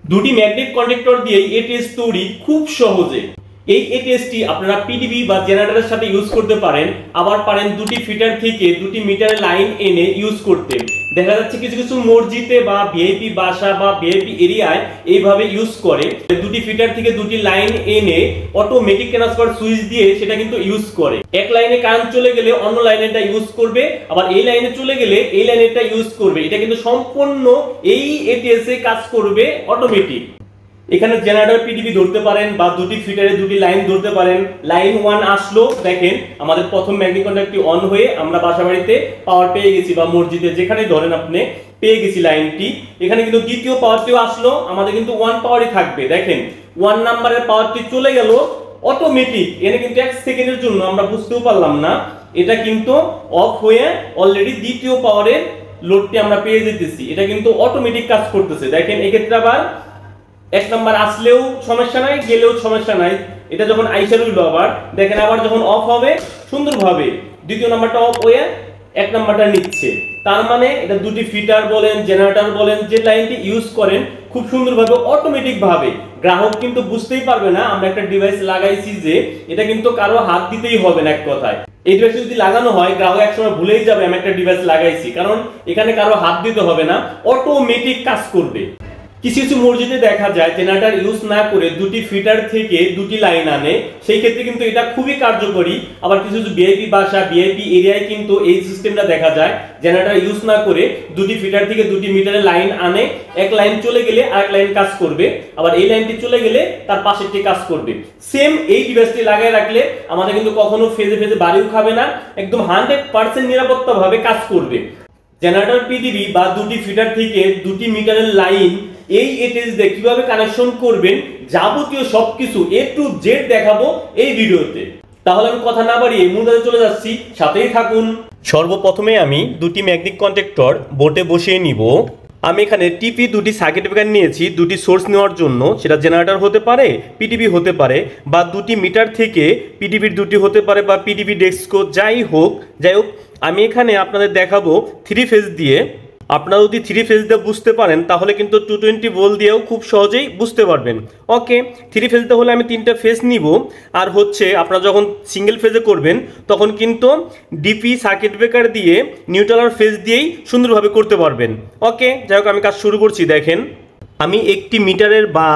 দুটি magnet conductor দিয়ে ATS তৈরি খুব সহজে। এই এটিএসটি আপনারা পিডিবি বা জেনারেটরের সাথে ইউজ করতে পারেন, আবার পারেন দুটি ফিটার থেকে দুটি মিটারের লাইন এনে ইউজ করতে। দেখা যাচ্ছে কিছু কিছু মসজিদে বা ভিআইপি বাসা বা ভিআইপি এরিয়ায় এইভাবে ইউজ করে, দুটি ফিটার থেকে দুটি লাইন এনে অটোমেটিক ট্রান্সফার সুইচ দিয়ে সেটা কিন্তু ইউজ করে। এক লাইনে কারেন্ট চলে গেলে অন্য লাইনেরটা ইউজ করবে, আবার এই লাইনে চলে গেলে এই লাইনেরটা ইউজ করবে। এটা কিন্তু সম্পূর্ণ এই এটিএস এ কাজ করবে অটোমেটিক। এখানে জেনারেটর পিডিবি ধরতে পারেন বা দুটি ফিটারে দুটি লাইন ধরতে পারেন। লাইন 1 আসলো, দেখেন আমাদের প্রথম ম্যাগনেট কন্ডাক্টরটি অন হয়ে আমরা বাসাবাড়িতে পাওয়ার পেয়ে গেছি বা মসজিদে যেখানে ধরেন আপনি পেয়ে গেছি লাইনটি। এখানে কিন্তু দ্বিতীয় পাওয়ারটিও আসলো, আমাদের কিন্তু 1 পাওয়ারই থাকবে। দেখেন 1 নাম্বারের পাওয়ারটি চলে গেল অটোমেটিক। এখানে কিন্তু 1 সেকেন্ডের জন্য আমরা বুঝতেও পারলাম না, এটা কিন্তু অফ হয়ে অলরেডি দ্বিতীয় পাওয়ারের লোডটি আমরা পেয়ে যেতেছি। এটা কিন্তু অটোমেটিক কাজ করতেছে। দেখেন এক্ষেত্রে আবার 1 নাম্বার আসলেও সমস্যা নাই, গেলেও সমস্যা নাই। এটা যখন আইসা রইল আবার দেখেন আবার যখন অফ হবে সুন্দরভাবে দ্বিতীয় নাম্বারটা অফ হয়ে 1 নাম্বারটা নিচ্ছে। তার মানে এটা দুটি ফিটার বলেন জেনারেটর বলেন যে লাইনটি ইউজ করেন খুব সুন্দরভাবে অটোমেটিক ভাবে, গ্রাহক কিন্তু বুঝতেই পারবে না আমরা একটা ডিভাইস লাগাইছি, যে এটা কিন্তু কারো হাত দিতেই হবে না। এক কথায় এই ডিভাইস যদি লাগানো হয় গ্রাহক একসময় ভুলেই যাবে আমি একটা ডিভাইস লাগাইছি, কারণ এখানে কারো হাত দিতে হবে না, অটোমেটিক কাজ করবে। কিছু কিছু মসজিদে দেখা যায় জেনারেটর ইউজ না করে দুটি ফিটার থেকে দুটি লাইন আনে, সেই ক্ষেত্রে কিন্তু এটা খুবই কার্যকরী। আবার কিছু কিছু ভিআইপি বাসা ভিআইপি এরিয়ায় কিন্তু এই সিস্টেমটা দেখা যায়, জেনারেটর ইউজ না করে দুটি ফিটার থেকে দুটি মিটারের লাইন আনে, এক লাইন চলে গেলে আরেক লাইন কাজ করবে, আবার এই লাইনটি চলে গেলে তার পাশেরটি কাজ করবে। সেম এই ডিভাইসটি লাগিয়ে রাখলে আমাদের কিন্তু কখনো ফেজে ফেজে বাড়িও খাবে না, একদম 100% নিরাপত্তা ভাবে কাজ করবে। জেনারেটর পিডিবি বা দুটি ফিটার থেকে দুটি মিটারের লাইন এই এটিএস দিয়ে কিভাবে কানেকশন করবেন যাবতীয় সবকিছু A to Z দেখাবো এই ভিডিওতে। তাহলে আমি কথা না বাড়িয়ে মূল কাজে চলে যাচ্ছি, সাথেই থাকুন। সর্বপ্রথমে আমি দুটি ম্যাগনেট কন্ডাক্টর বোর্ডে বসিয়ে নিব। আমি এখানে টিপি দুটি সার্কিট ব্রেকার নিয়েছি দুটি সোর্স নেওয়ার জন্য, সেটা জেনারেটর হতে পারে পিডিবি হতে পারে বা দুটি মিটার থেকে পিডিবির দুটি হতে পারে বা পিডিবি ডেস্কো যাই হোক। আমি এখানে আপনাদের দেখাবো 3 ফেজ দিয়ে। আপনারা যদি 3 ফেজ দিয়ে বুঝতে পারেন তাহলে কিন্তু 220 ভোল্ট দিয়েও খুব সহজেই বুঝতে পারবেন। ওকে, 3 ফেজ দিয়ে হলে আমি 3টা ফেজ নিব। আর হচ্ছে আপনারা যখন সিঙ্গেল ফেজে করবেন তখন কিন্তু ডিপি সার্কিট ব্রেকার দিয়ে নিউট্রাল আর ফেজ দিয়েই সুন্দরভাবে করতে পারবেন। ওকে, যাই হোক আমি কাজ শুরু করছি। দেখেন আমি একটি মিটারের বা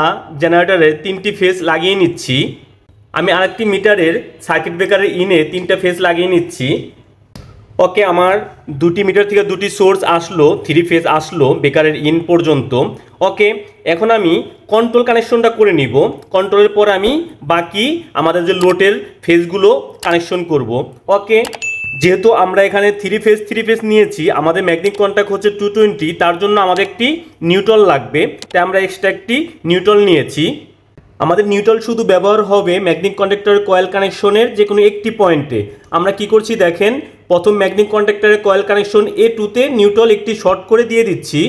জেনারেটরের 3টি ফেজ লাগিয়ে নিচ্ছি। আমি আরেকটি মিটারের সার্কিট ব্রেকারের ইনে 3টা ফেজ লাগিয়ে নিচ্ছি। ওকে, আমার দুটি মিটার থেকে দুটি সোর্স আসলো, 3 ফেজ আসলো বেকারের ইন পর্যন্ত। ওকে, এখন আমি কন্ট্রোল কানেকশনটা করে নিব। কন্ট্রোলের পর আমি বাকি আমাদের যে লোডের ফেজগুলো কানেকশন করব। ওকে, যেহেতু আমরা এখানে 3 ফেজ নিয়েছি, আমাদের ম্যাগনেট কন্ট্যাক্ট হচ্ছে 220, তার জন্য আমাদের একটি নিউট্রাল লাগবে, তাই আমরা এক্সট্রা একটি নিউট্রাল নিয়েছি। আমাদের নিউট্রাল শুধু ব্যবহার হবে ম্যাগনেট কন্ডাক্টরের কয়েল কানেকশনের যে কোনো একটি পয়েন্টে। আমরা কি করছি দেখেন, প্রথম ম্যাগনেট কন্ডাক্টরের কয়েল কানেকশন A2 তে নিউট্রাল একটি শর্ট করে দিয়ে দিচ্ছি।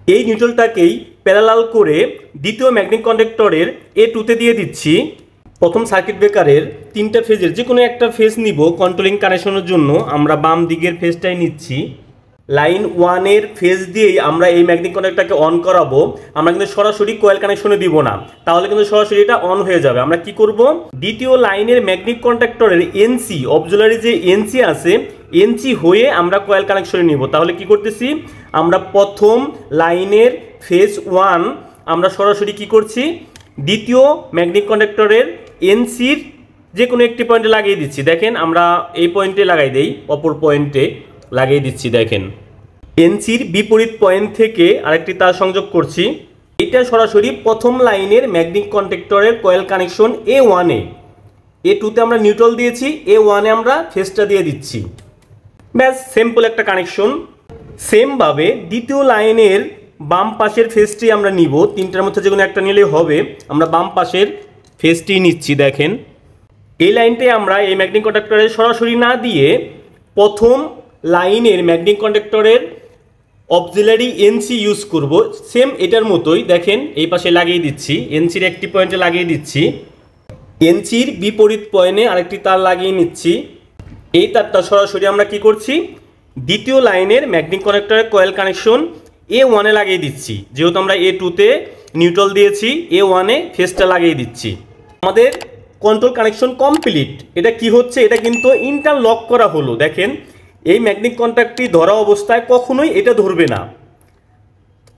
এই নিউট্রালটাকেই প্যারালাল করে দ্বিতীয় ম্যাগনেট কন্ডাক্টরের A2 তে দিয়ে দিচ্ছি। প্রথম সার্কিট ব্রেকারের 3টা ফেজের যে কোনো একটা ফেজ নিব কন্ট্রোলিং কানেকশনের জন্য। আমরা বাম দিকের ফেজটাই নিচ্ছি। লাইন 1 এর ফেজ দিয়েই আমরা এই ম্যাগনেট কন্ডাক্টরটাকে অন করাবো। আমরা কিন্তু সরাসরি কয়েল কানেকশনে দিব না, তাহলে কিন্তু সরাসরি এটা অন হয়ে যাবে। আমরা কি করব, দ্বিতীয় লাইনের ম্যাগনেট কন্ডাক্টরের এনসি অক্সিলারি যে এনসি আছে এনসি হয়ে আমরা কয়েল কানেকশনে নিব। তাহলে কি করতেছি, আমরা প্রথম লাইনের ফেজ 1 আমরা সরাসরি কি করছি, দ্বিতীয় ম্যাগনেট কন্ডাক্টরের এনসির যে কোনো একটি পয়েন্টে লাগিয়ে দিচ্ছি। দেখেন আমরা এই পয়েন্টে লাগাই দেই, অপর পয়েন্টে লাগিয়ে দিচ্ছি। দেখেন এনসির বিপরীত পয়েন্ট থেকে আরেকটি তার সংযোগ করছি। এটা সরাসরি প্রথম লাইনের ম্যাগনেট কন্ডাক্টরের কয়েল কানেকশন A1 এ। A2 তে আমরা নিউট্রাল দিয়েছি, A1 এ আমরা ফেজটা দিয়ে দিচ্ছি। ব্যাস, সিম্পল একটা কানেকশন। সেম ভাবে দ্বিতীয় লাইনের বাম পাশের ফেজটি আমরা নিব, 3টার মধ্যে যে কোনো একটা নিলেই হবে। আমরা বাম পাশের ফেজটি নিচ্ছি। দেখেন এই লাইনটাই আমরা এই ম্যাগনেট কন্ডাক্টরের সরাসরি না দিয়ে প্রথম লাইনের ম্যাগনেট কন্ডাক্টরের অক্সিলারি এনসি ইউজ করব। সেম এটার মতোই দেখেন এই পাশে লাগিয়ে দিচ্ছি, এনসির একটি পয়েন্টে লাগিয়ে দিচ্ছি, এনসির বিপরীত পয়েন্টে আরেকটি তার লাগিয়ে নিচ্ছি। এই তারটা সরাসরি আমরা কি করছি, দ্বিতীয় লাইনের ম্যাগনেট কানেক্টরের কয়েল কানেকশন A1 এ লাগিয়ে দিচ্ছি। যেহেতু আমরা A2 তে নিউট্রাল দিয়েছি, A1-এ ফেজটা লাগিয়ে দিচ্ছি। আমাদের কন্ট্রোল কানেকশন কমপ্লিট। এটা কি হচ্ছে, এটা কিন্তু ইন্টারলক করা হলো। দেখেন এই ম্যাগনেটিক কন্ট্যাক্টটি ধরা অবস্থায় কখনোই এটা ধরবে না,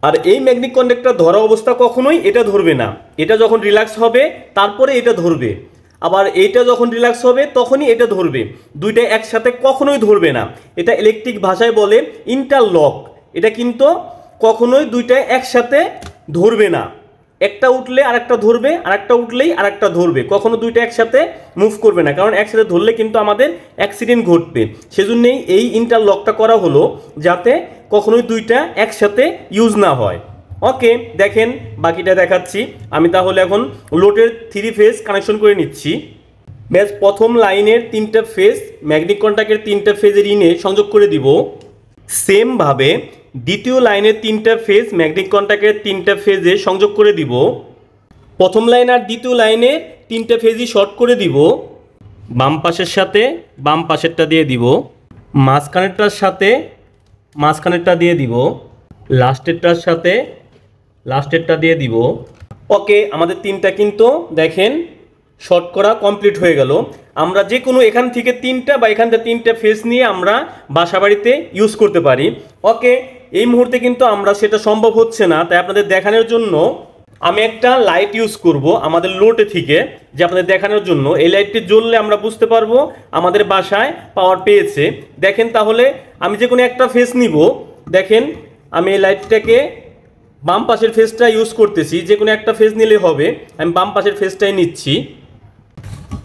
আর এই ম্যাগনেটিক কন্ট্যাক্টটা ধরা অবস্থা কখনোই এটা ধরবে না। এটা যখন রিল্যাক্স হবে তারপরে এটা ধরবে, আবার এইটা যখন রিল্যাক্স হবে তখনই এটা ধরবে। দুইটা একসাথে কখনোই ধরবে না। এটা ইলেকট্রিক ভাষায় বলে ইন্টারলক। এটা কিন্তু কখনোই দুইটা একসাথে ধরবে না। একটা উঠলে আরেকটা ধরবে, আরেকটা উঠলেই আরেকটা ধরবে, কখনো দুইটা একসাথে মুভ করবে না, কারণ একসাথে ধরলে কিন্তু আমাদের অ্যাক্সিডেন্ট ঘটবে। সেজন্যই এই ইন্টারলকটা করা হলো, যাতে কখনোই দুইটা একসাথে ইউজ না হয়। ওকে, দেখেন বাকিটা দেখাচ্ছি আমি। তাহলে এখন লোডের 3 ফেজ কানেকশন করে নিচ্ছি। ব্যাস প্রথম লাইনের 3টা ফেজ ম্যাগনেটিক কন্ট্যাক্টের 3টা ফেজের ইনে সংযোগ করে দিব। সেমভাবে দ্বিতীয় লাইনের 3টা ফেজ ম্যাগনেটিক কন্ট্যাক্টের 3টা ফেজে সংযোগ করে দিব। প্রথম লাইন আর দ্বিতীয় লাইনের 3টা ফেজই শর্ট করে দিব। বাম পাশের সাথে বাম পাশেরটা দিয়ে দিব, মাঝখানেরটার সাথে মাঝখানেরটা দিয়ে দিব, লাস্টেরটার সাথে লাস্টেরটা দিয়ে দিব। ওকে, আমাদের 3টা কিন্তু দেখেন শর্ট করা কমপ্লিট হয়ে গেল। আমরা যে কোনো এখান থেকে 3টা বা এখান থেকে 3টা ফেজ নিয়ে আমরা বাসা বাড়িতে ইউজ করতে পারি। ওকে, এই মুহূর্তে কিন্তু আমরা সেটা সম্ভব হচ্ছে না, তাই আপনাদের দেখানোর জন্য আমি একটা লাইট ইউজ করব আমাদের লোডে থেকে, যে আপনাদের দেখানোর জন্য। এই লাইটটি জ্বললে আমরা বুঝতে পারবো আমাদের বাসায় পাওয়ার পেয়েছে। দেখেন তাহলে আমি যে কোনো একটা ফেজ নিব। দেখেন আমি এই লাইটটাকে বাম পাশের ফেজটা ইউজ করতেছি, যে কোনো একটা ফেজ নিলে হবে। আমি বাম পাশের ফেজটাই নিচ্ছি।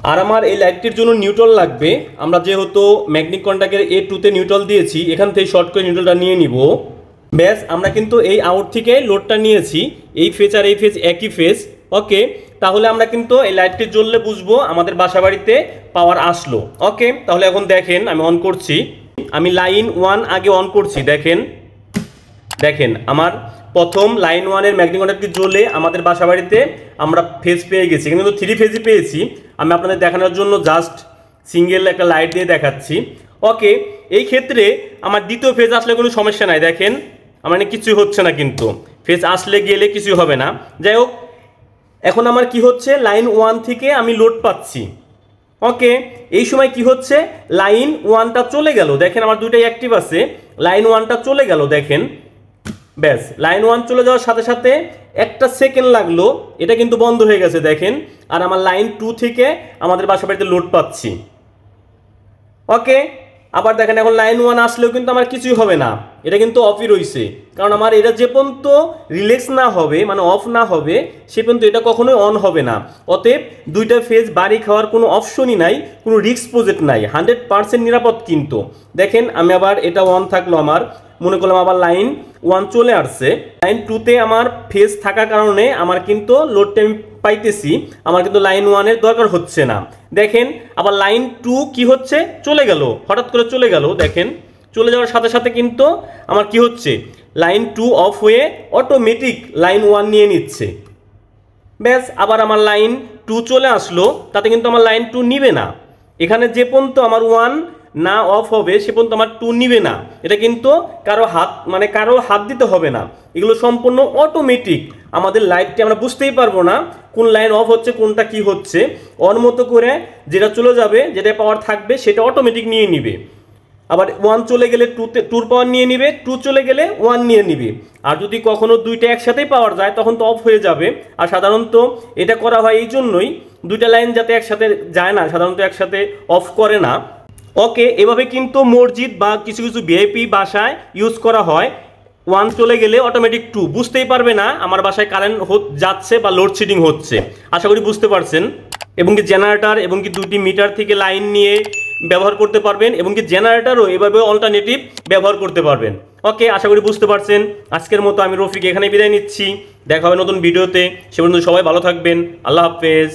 আর আমার এই লাইটটির জন্য নিউট্রাল লাগবে। আমরা যেহেতু ম্যাগনেটিক কন্ট্যাক্টের A2-তে নিউট্রাল দিয়েছি, এখান থেকে শর্ট করে নিউট্রালটা নিয়ে নিব। ব্যাস, আমরা কিন্তু এই আউট থেকে লোডটা নিয়েছি। এই ফেজ আর এই ফেজ একই ফেজ। ওকে, তাহলে আমরা কিন্তু এই লাইটটি জ্বললে বুঝবো আমাদের বাসা বাড়িতে পাওয়ার আসলো। ওকে, তাহলে এখন দেখেন আমি অন করছি। আমি লাইন 1 আগে অন করছি। দেখেন দেখেন আমার প্রথম লাইন 1-এর ম্যাগনেটিক কন্ট্যাক্টটি জ্বলে আমাদের বাসা বাড়িতে আমরা ফেজ পেয়ে গেছি, কিন্তু 3 ফেজই পেয়েছি। আমি আপনাদের দেখানোর জন্য জাস্ট সিঙ্গেল একটা লাইট দিয়ে দেখাচ্ছি। ওকে, এই ক্ষেত্রে আমার দ্বিতীয় ফেজ আসলে কোনো সমস্যা নাই। দেখেন আমার কিছুই হচ্ছে না, কিন্তু ফেজ আসলে গেলে কিছুই হবে না। যাই হোক, এখন আমার কি হচ্ছে, লাইন 1 থেকে আমি লোড পাচ্ছি। ওকে, এই সময় কি হচ্ছে, লাইন 1টা চলে গেল। দেখেন আমার দুইটাই অ্যাক্টিভ আছে, লাইন 1টা চলে গেল। দেখেন ব্যাস, লাইন 1 চলে যাওয়ার সাথে সাথে 1 সেকেন্ড লাগলো, এটা কিন্তু বন্ধ হয়ে গেছে। দেখেন, আর আমার লাইন 2 থেকে আমাদের বাসা বাড়িতে লোড পাচ্ছি। ওকে, আবার দেখেন এখন লাইন 1 আসলেও কিন্তু আমার কিছুই হবে না, এটা কিন্তু অফই রয়েছে। কারণ আমার এটা যে পর্যন্ত রিল্যাক্স না হবে, মানে অফ না হবে, সে পর্যন্ত এটা কখনোই অন হবে না। অতএব দুইটা ফেজ বাড়ি খাওয়ার কোনো অপশনই নাই, কোনো রিস্ক প্রজেক্ট নাই, 100% নিরাপদ। কিন্তু দেখেন আমি আবার এটা অন থাকলো, আমার মনে করলাম আবার লাইন 1 চলে আসছে। লাইন 2-তে আমার ফেজ থাকার কারণে আমার কিন্তু লোড টাইম পাইতেছি, আমার কিন্তু লাইন 1-এর দরকার হচ্ছে না। দেখেন আবার লাইন 2 কি হচ্ছে, চলে গেল, হঠাৎ করে চলে গেল। দেখেন চলে যাওয়ার সাথে সাথে কিন্তু আমার কি হচ্ছে, লাইন 2 অফ হয়ে অটোমেটিক লাইন 1 নিয়ে নিচ্ছে। ব্যাস, আবার আমার লাইন 2 চলে আসলো, তাতে কিন্তু আমার লাইন 2 নিবে না। এখানে যে পর্যন্ত আমার 1 না অফ হবে সে পর্যন্ত আমার 2 নিবে না। এটা কিন্তু কারো হাত দিতে হবে না, এগুলো সম্পূর্ণ অটোমেটিক। আমাদের লাইটটি আমরা বুঝতেই পারবো না কোন লাইন অফ হচ্ছে, কোনটা কি হচ্ছে। ওর মতো করে যেটা চলে যাবে, যেটা পাওয়ার থাকবে সেটা অটোমেটিক নিয়ে নিবে। আবার 1 চলে গেলে 2-র পাওয়ার নিয়ে নিবে, 2 চলে গেলে 1 নিয়ে নিবে। আর যদি কখনো দুইটা একসাথেই পাওয়ার যায় তখন তো অফ হয়ে যাবে। আর সাধারণত এটা করা হয় এই জন্যই, দুইটা লাইন যাতে একসাথে যায় না, সাধারণত একসাথে অফ করে না। ওকে, এভাবে কিন্তু মসজিদ বা কিছু কিছু ভিআইপি বাসায় ইউজ করা হয়। 1 চলে গেলে অটোমেটিক 2 বুঝতেই পারবে না আমার বাসায় কারেন্ট যাচ্ছে বা লোডশেডিং হচ্ছে। আশা করি বুঝতে পারছেন। এবং কি জেনারেটর এবং কি 2টি মিটার থেকে লাইন নিয়ে ব্যবহার করতে পারবেন, এবং কি জেনারেটরও এভাবে অল্টারনেটিভ ব্যবহার করতে পারবেন। ওকে, আশা করি বুঝতে পারছেন। আজকের মতো আমি রফিক এখানে বিদায় নিচ্ছি, দেখা হবে নতুন ভিডিওতে। সে পর্যন্ত সবাই ভালো থাকবেন। আল্লাহ হাফেজ।